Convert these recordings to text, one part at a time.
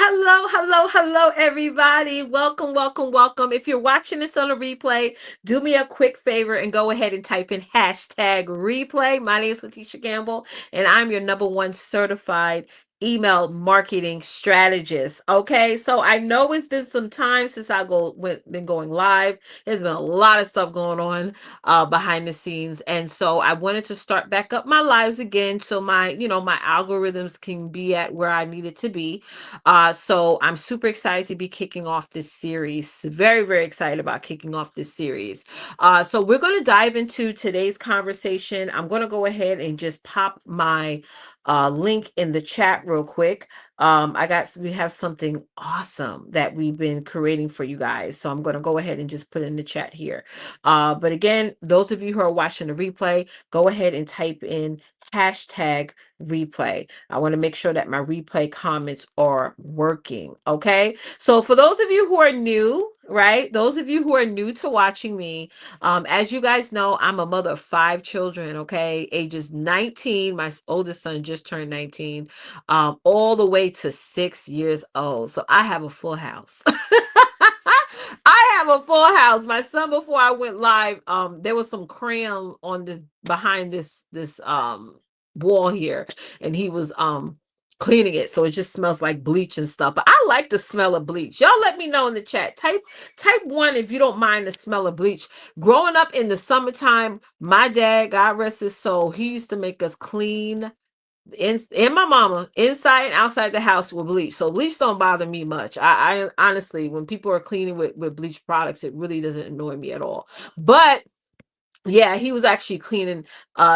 Hello, hello, hello, everybody. Welcome, welcome, welcome. If you're watching this on a replay, do me a quick favor and go ahead and type in hashtag replay. My name is Letitia Gamble, and I'm your number one certified email marketing strategist. Okay, so I know it's been some time since been going live. There's been a lot of stuff going on behind the scenes, and so I wanted to start back up my lives again, so my algorithms can be at where I need it to be. So I'm super excited to be kicking off this series. Very, very excited about kicking off this series. So we're going to dive into today's conversation. I'm going to go ahead and just pop my link in the chat real quick. We have something awesome that we've been creating for you guys. So I'm going to go ahead and just put it in the chat here. But again, those of you who are watching the replay, go ahead and type in hashtag replay. I want to make sure that my replay comments are working. Okay. So for those of you who are new, right? Those of you who are new to watching me, as you guys know, I'm a mother of 5 children. Okay. Ages 19. My oldest son just turned 19, all the way to 6 years old. So I have a full house. I have a full house. My son, before I went live, there was some crayon on this behind this wall here, and he was cleaning it, so it just smells like bleach and stuff. But I like the smell of bleach. Y'all let me know in the chat. Type one if you don't mind the smell of bleach. Growing up in the summertime, my dad, God rest his soul, he used to make us clean and my mama inside and outside the house with bleach. So bleach don't bother me much. I honestly, when people are cleaning with bleach products, it really doesn't annoy me at all. But yeah, he was actually cleaning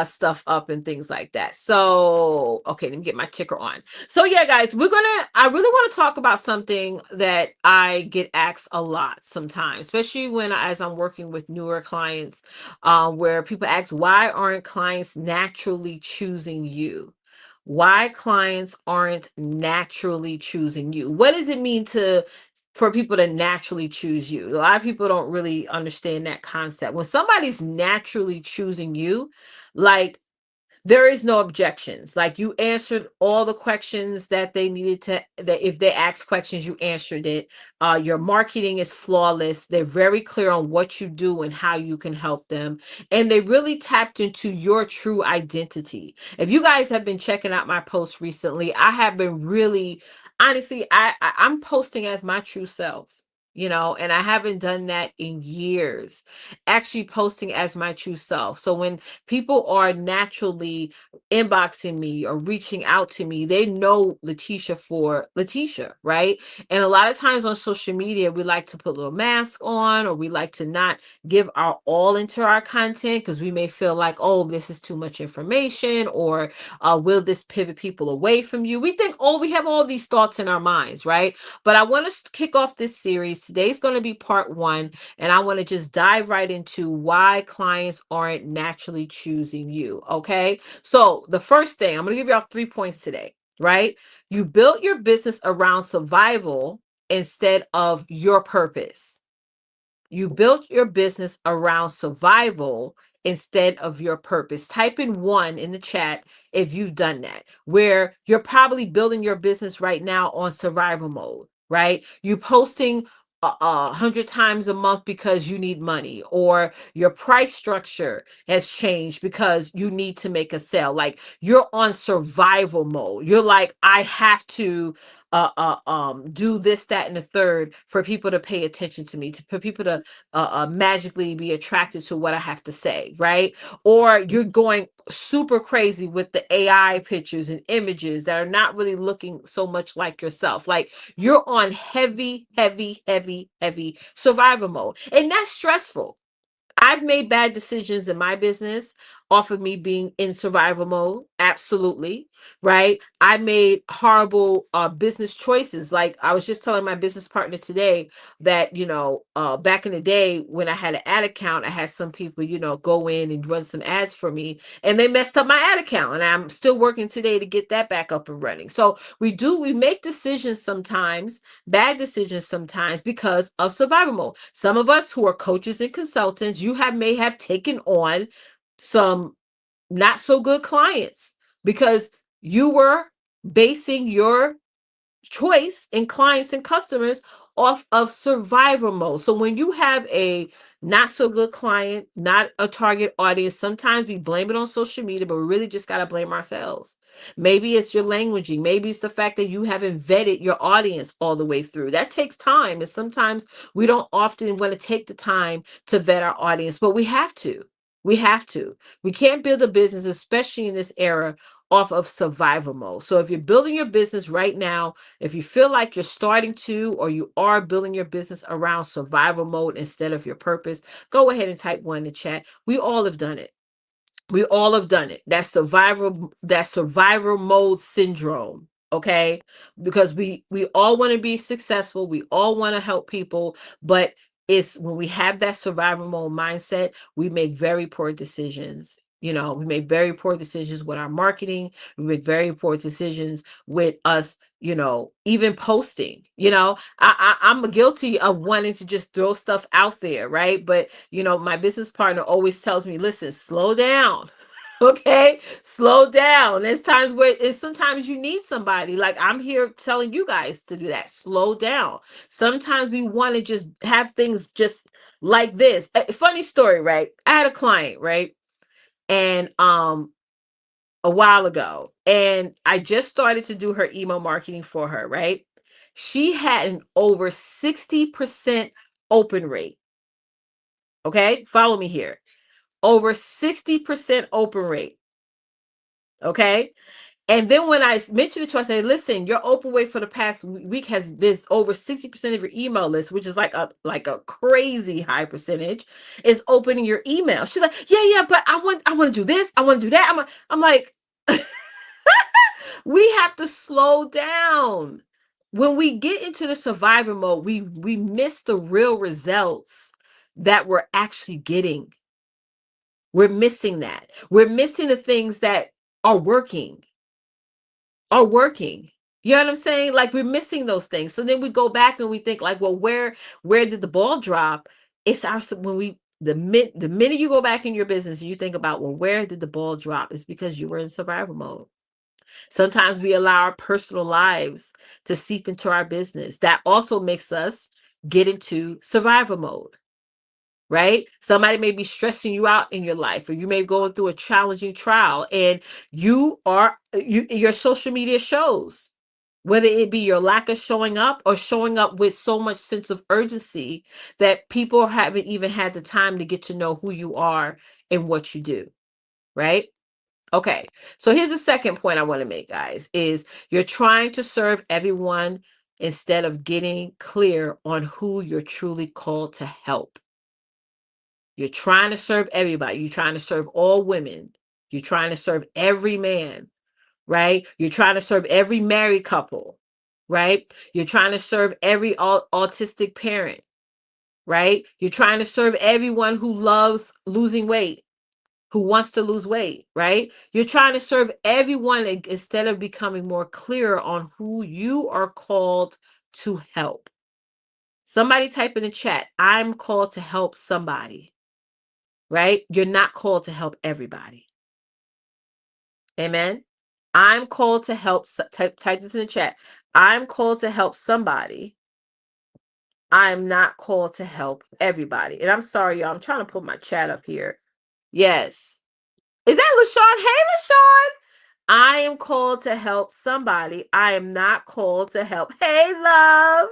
stuff up and things like that. So okay, let me get my ticker on. So yeah, guys, I really want to talk about something that I get asked a lot sometimes, especially as I'm working with newer clients, where people ask, why aren't clients naturally choosing you? Why clients aren't naturally choosing you? What does it mean for people to naturally choose you? A lot of people don't really understand that concept. When somebody's naturally choosing you, like, there is no objections. Like, you answered all the questions that they needed that if they asked questions, you answered it. Your marketing is flawless. They're very clear on what you do and how you can help them. And they really tapped into your true identity. If you guys have been checking out my posts recently, I have been really, honestly, I'm posting as my true self. And I haven't done that in years, actually posting as my true self. So when people are naturally inboxing me or reaching out to me, they know Letitia for Letitia, right? And a lot of times on social media, we like to put a little mask on, or we like to not give our all into our content because we may feel like, oh, this is too much information, or will this pivot people away from you? We have all these thoughts in our minds, right? But I want to kick off this series. Today's going to be part one, and I want to just dive right into why clients aren't naturally choosing you. Okay. So the first thing, I'm going to give you all 3 points today, right? You built your business around survival instead of your purpose. You built your business around survival instead of your purpose. Type in one in the chat if you've done that, where you're probably building your business right now on survival mode, right? You posting 100 times a month because you need money, or your price structure has changed because you need to make a sale. Like, you're on survival mode. You're like, I have to do this, that, and the third for people to pay attention to me, for people to magically be attracted to what I have to say, right? Or you're going super crazy with the AI pictures and images that are not really looking so much like yourself. Like, you're on heavy, heavy, heavy, heavy survival mode. And that's stressful. I've made bad decisions in my business off of me being in survival mode. Absolutely. Right. I made horrible business choices. Like, I was just telling my business partner today that, back in the day when I had an ad account, I had some people, go in and run some ads for me, and they messed up my ad account. And I'm still working today to get that back up and running. So we make decisions sometimes, bad decisions sometimes, because of survival mode. Some of us who are coaches and consultants, may have taken on some not so good clients because you were basing your choice in clients and customers off of survivor mode. So when you have a not so good client, not a target audience, sometimes we blame it on social media, but we really just got to blame ourselves. Maybe it's your languaging. Maybe it's the fact that you haven't vetted your audience all the way through. That takes time. And sometimes we don't often want to take the time to vet our audience, but we have to. We have to. We can't build a business, especially in this era, off of survival mode. So if you're building your business right now, if you feel like you're starting to, or you are building your business around survival mode instead of your purpose, go ahead and type one in the chat. We all have done it. We all have done it. That survival mode syndrome. Okay. Because we all want to be successful. We all want to help people, but it's when we have that survival mode mindset, we make very poor decisions. We make very poor decisions with our marketing. We make very poor decisions with us, even posting. I'm guilty of wanting to just throw stuff out there, right? But my business partner always tells me, listen, slow down. Okay, slow down. There's times where sometimes you need somebody. Like I'm here telling you guys to do that. Slow down. Sometimes we want to just have things just like this. A funny story, right? I had a client, right? And a while ago, and I just started to do her email marketing for her, right? She had an over 60% open rate. Okay, follow me here. Over 60% open rate. Okay. And then when I mentioned it to her, I said, listen, your open rate for the past week has this over 60% of your email list, which is like a crazy high percentage, is opening your email. She's like, yeah, but I want to do this. I want to do that. I'm like, we have to slow down. When we get into the survivor mode, we miss the real results that we're actually getting. We're missing that. We're missing the things that are working. You know what I'm saying? Like we're missing those things. So then we go back and we think like, well, where did the ball drop? It's our when we the minute you go back in your business and you think about, well, where did the ball drop? It's because you were in survival mode. Sometimes we allow our personal lives to seep into our business. That also makes us get into survival mode. Right? Somebody may be stressing you out in your life, or you may be going through a challenging trial, and your social media shows, whether it be your lack of showing up or showing up with so much sense of urgency that people haven't even had the time to get to know who you are and what you do. Right? Okay. So here's the second point I want to make, guys, is you're trying to serve everyone instead of getting clear on who you're truly called to help. You're trying to serve everybody. You're trying to serve all women. You're trying to serve every man, right? You're trying to serve every married couple, right? You're trying to serve every autistic parent, right? You're trying to serve everyone who loves losing weight, who wants to lose weight, right? You're trying to serve everyone instead of becoming more clear on who you are called to help. Somebody type in the chat, I'm called to help somebody. Right? You're not called to help everybody. Amen. I'm called to help. Type this in the chat. I'm called to help somebody. I'm not called to help everybody. And I'm sorry, y'all. I'm trying to put my chat up here. Yes. Is that LaShawn? Hey, LaShawn. I am called to help somebody. I am not called to help. Hey, love.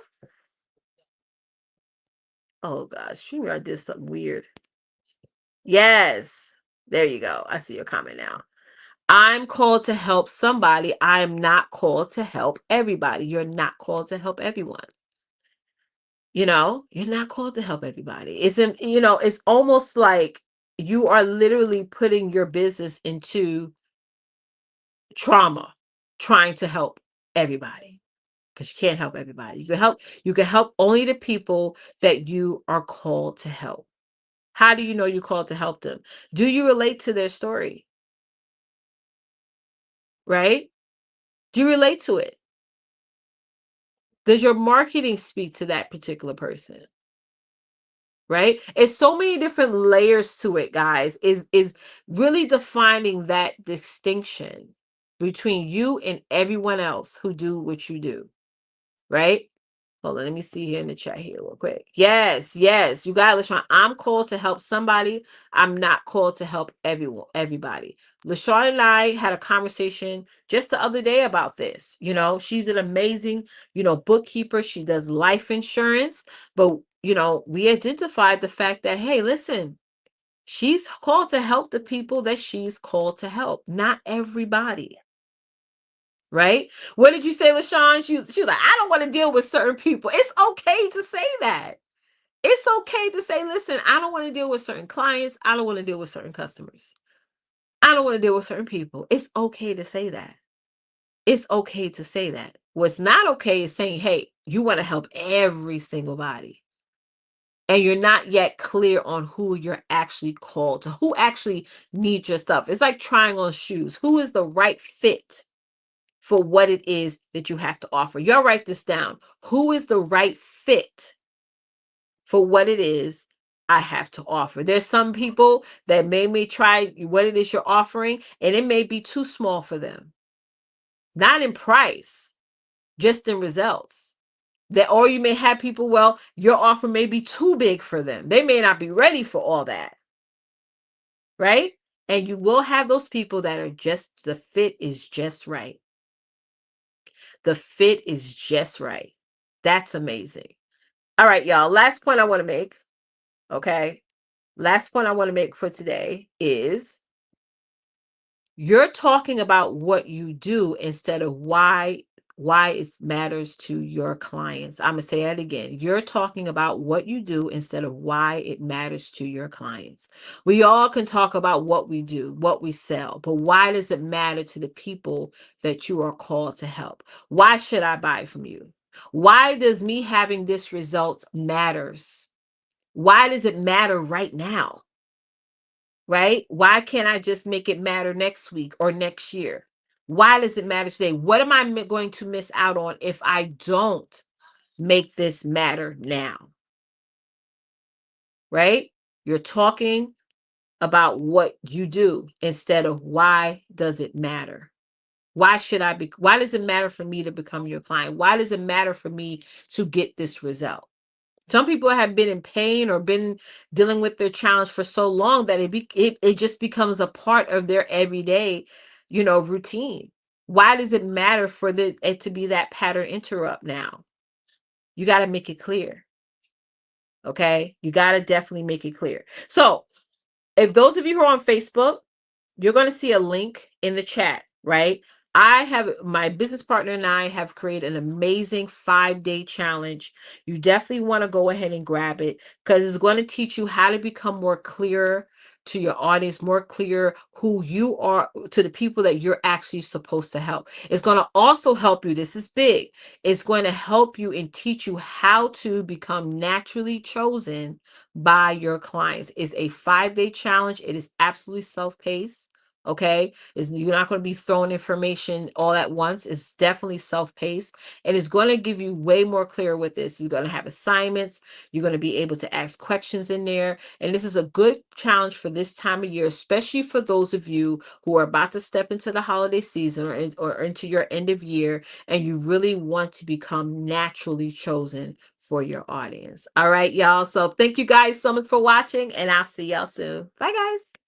Oh, gosh. I did something weird. Yes. There you go. I see your comment now. I'm called to help somebody. I am not called to help everybody. You're not called to help everyone. You're not called to help everybody. It's almost like you are literally putting your business into trauma, trying to help everybody, because you can't help everybody. You can help only the people that you are called to help. How do you know you're called to help them? Do you relate to their story? Right? Do you relate to it? Does your marketing speak to that particular person? Right? It's so many different layers to it, guys. Is really defining that distinction between you and everyone else who do what you do. right? Hold on, let me see here in the chat here real quick. Yes, yes, you got it, LaShawn. I'm called to help somebody. I'm not called to help everybody. LaShawn and I had a conversation just the other day about this. She's an amazing, bookkeeper. She does life insurance, but we identified the fact that, hey, listen, she's called to help the people that she's called to help, not everybody. Right? What did you say, LaShawn? She was like, I don't want to deal with certain people. It's okay to say that. It's okay to say, listen, I don't want to deal with certain clients. I don't want to deal with certain customers. I don't want to deal with certain people. It's okay to say that. It's okay to say that. What's not okay is saying, hey, you want to help every single body. And you're not yet clear on who you're actually called to, who actually needs your stuff. It's like trying on shoes. Who is the right fit for what it is that you have to offer? Y'all write this down. Who is the right fit for what it is I have to offer? There's some people that may try what it is you're offering, and it may be too small for them. Not in price, just in results. Or you may have people, well, your offer may be too big for them. They may not be ready for all that. Right? And you will have those people that are just, the fit is just right. The fit is just right. That's amazing. All right, y'all. Last point I want to make. Okay. Last point I want to make for today is you're talking about what you do instead of why it matters to your clients. I'm going to say that again. You're talking about what you do instead of why it matters to your clients. We all can talk about what we do, what we sell, but why does it matter to the people that you are called to help? Why should I buy from you? Why does me having this results matters? Why does it matter right now? Right? Why can't I just make it matter next week or next year? Why does it matter today? What am I going to miss out on if I don't make this matter now? Right? You're talking about what you do instead of why does it matter? Why does it matter for me to become your client? Why does it matter for me to get this result? Some people have been in pain or been dealing with their challenge for so long that it just becomes a part of their everyday, routine. Why does it matter for it to be that pattern interrupt now? You got to make it clear. Okay? You got to definitely make it clear. So, if those of you who are on Facebook, you're going to see a link in the chat, right? My business partner and I have created an amazing 5-day challenge. You definitely want to go ahead and grab it because it's going to teach you how to become more clear to your audience, more clear who you are to the people that you're actually supposed to help. It's going to also help you. This is big. It's going to help you and teach you how to become naturally chosen by your clients. It's a 5-day challenge. It is absolutely self-paced. Okay, you're not going to be throwing information all at once. It's definitely self-paced, and it's going to give you way more clear with this. You're going to have assignments. You're going to be able to ask questions in there, and this is a good challenge for this time of year, especially for those of you who are about to step into the holiday season or into your end of year, and you really want to become naturally chosen for your audience. All right, y'all. So thank you guys so much for watching, and I'll see y'all soon. Bye, guys.